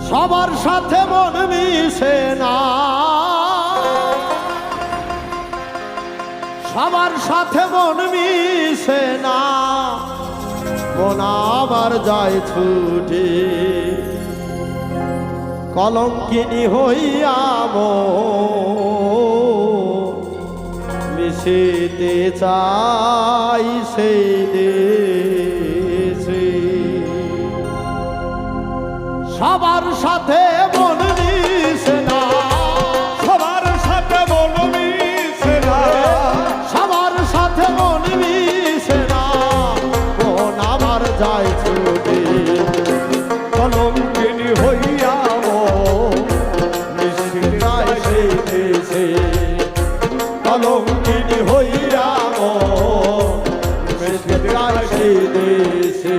সবার সাথে মন মিশে না, সবার সাথে মন মিশে না, মন আমার যায় ছুটে কলঙ্কিনী হইয়া মিশিতে চাই সেই দেশে। সবার সাথে মন মিশে না, সবার সাথে মন মিশে না, সবার সাথে মন মিশে না, মন আমার যায় ছুটে কলঙ্কিনী হইয়া মিশিতে চাই সেই দেশে। কলঙ্কিনী হইয়া মিশিতে চাই সেই দেশে।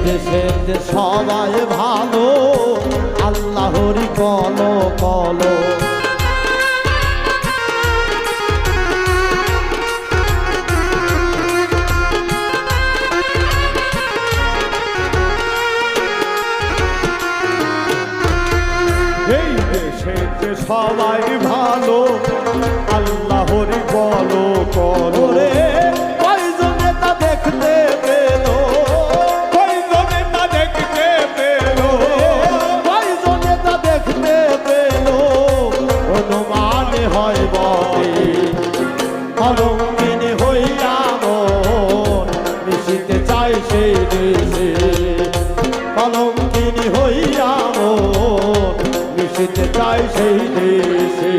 দেশের সবাই ভালো, আল্লাহরই কলো কলো। এই দেশের যে সবাই ভালো, আল্লাহরই বলো করো রে কয়জনে তা দেখতে পেল, কয়জনে তা দেখতে পেল, কয়জনে তা দেখতে পেল, অনুমানে হয় বটে কলঙ্কিনী হইয়া মন মিশিতে চাই সেই দেশে। কলঙ্কিনী হইয়া মন মিশিতে চাই সেই দেশে।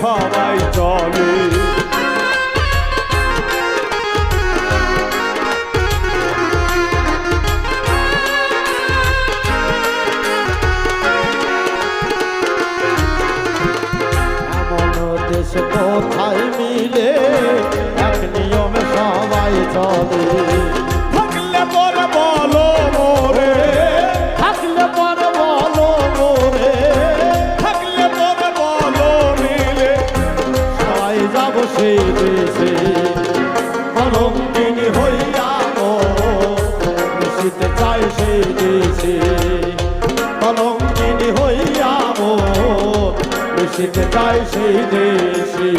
সবাই চলে এমন দেশ কোথায় মিলে এক নিয়মে সবাই চলে। থাকলে পরে বলো মোরে, থাকলে পরে বলো মোরে, থাকলে পরে বলো মিলে সবাই যাব সেই দেশে। কলঙ্কিনী হইয়া মিশিতে চাই সেই দেশে। কলঙ্কিনী হইয়া মিশিতে চাই সেই দেশে।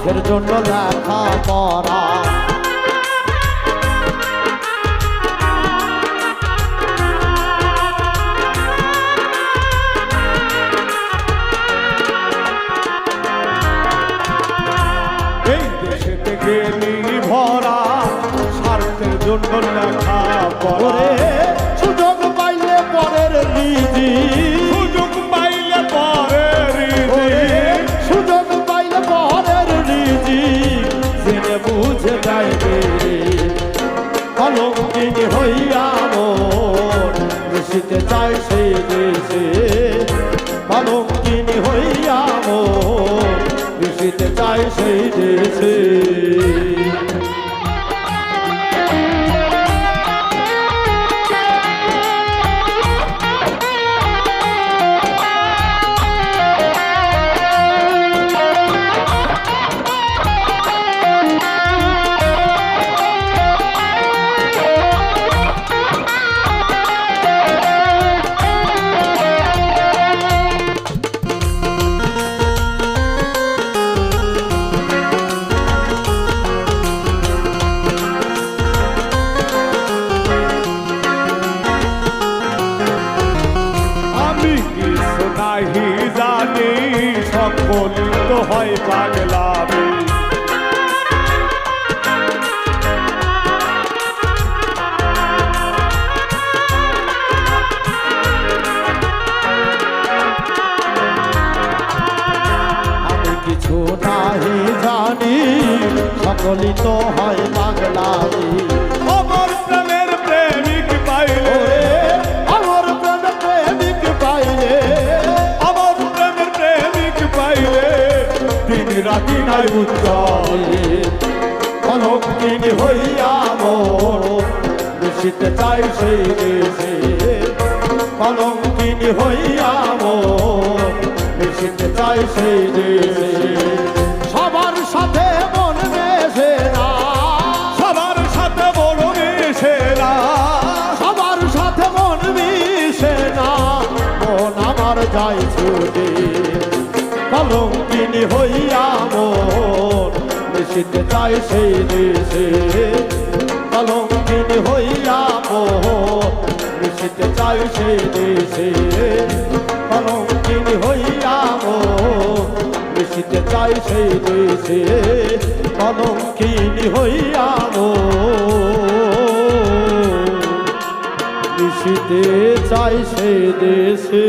স্বার্থের জন্য লেখা পড়া এই দেশেতে গেলি ভরা স্বার্থের জন্য লেখা পড়ে ওরে সুযোগ পাইলে পরের রীতি সুযোগ পাইলে পরে ওরে সুযোগ পাইলে পরের রীতি জেনে বুঝে যাইবে কলঙ্কিনী হইয়া মন মিশিতে চাই সেই দেশে কলঙ্কিনী হইয়া মন মিশিতে চাই সেই দেশে আমি কিছু নাহি জানি সকল তো হয় পাগলামি আমি কিছু নাহি জানি সকলই তো হয় পাগলামি আমার প্রেমের প্রেমিক পাইলে আমার প্রেম প্রেমিক পাইলে আমার প্রেমের প্রেমিক পাইলে দিন রাতি নাই উজ্জ্বলে কলঙ্কিনী হইয়া মন মিশিতে চাই সেই দেশে কলঙ্কিনী হইয়া মন মিশিতে চাই সেই দেশে সবার সাথে মন মেশে না সবার সাথে বড় মিশে না সবার সাথে মন মিশে না মন আমার যাই ছুটে কলঙ্কিনী হইয়া মন মিশিতে চাই সেই দেশে কলঙ্কিনী হইয়া মন মিশিতে চাই সেই দেশে কলঙ্কিনী হইয়া মন মিশিতে চাই সেই দেশে কলঙ্কিনী হইয়া মন মিশিতে চাই সেই দেশে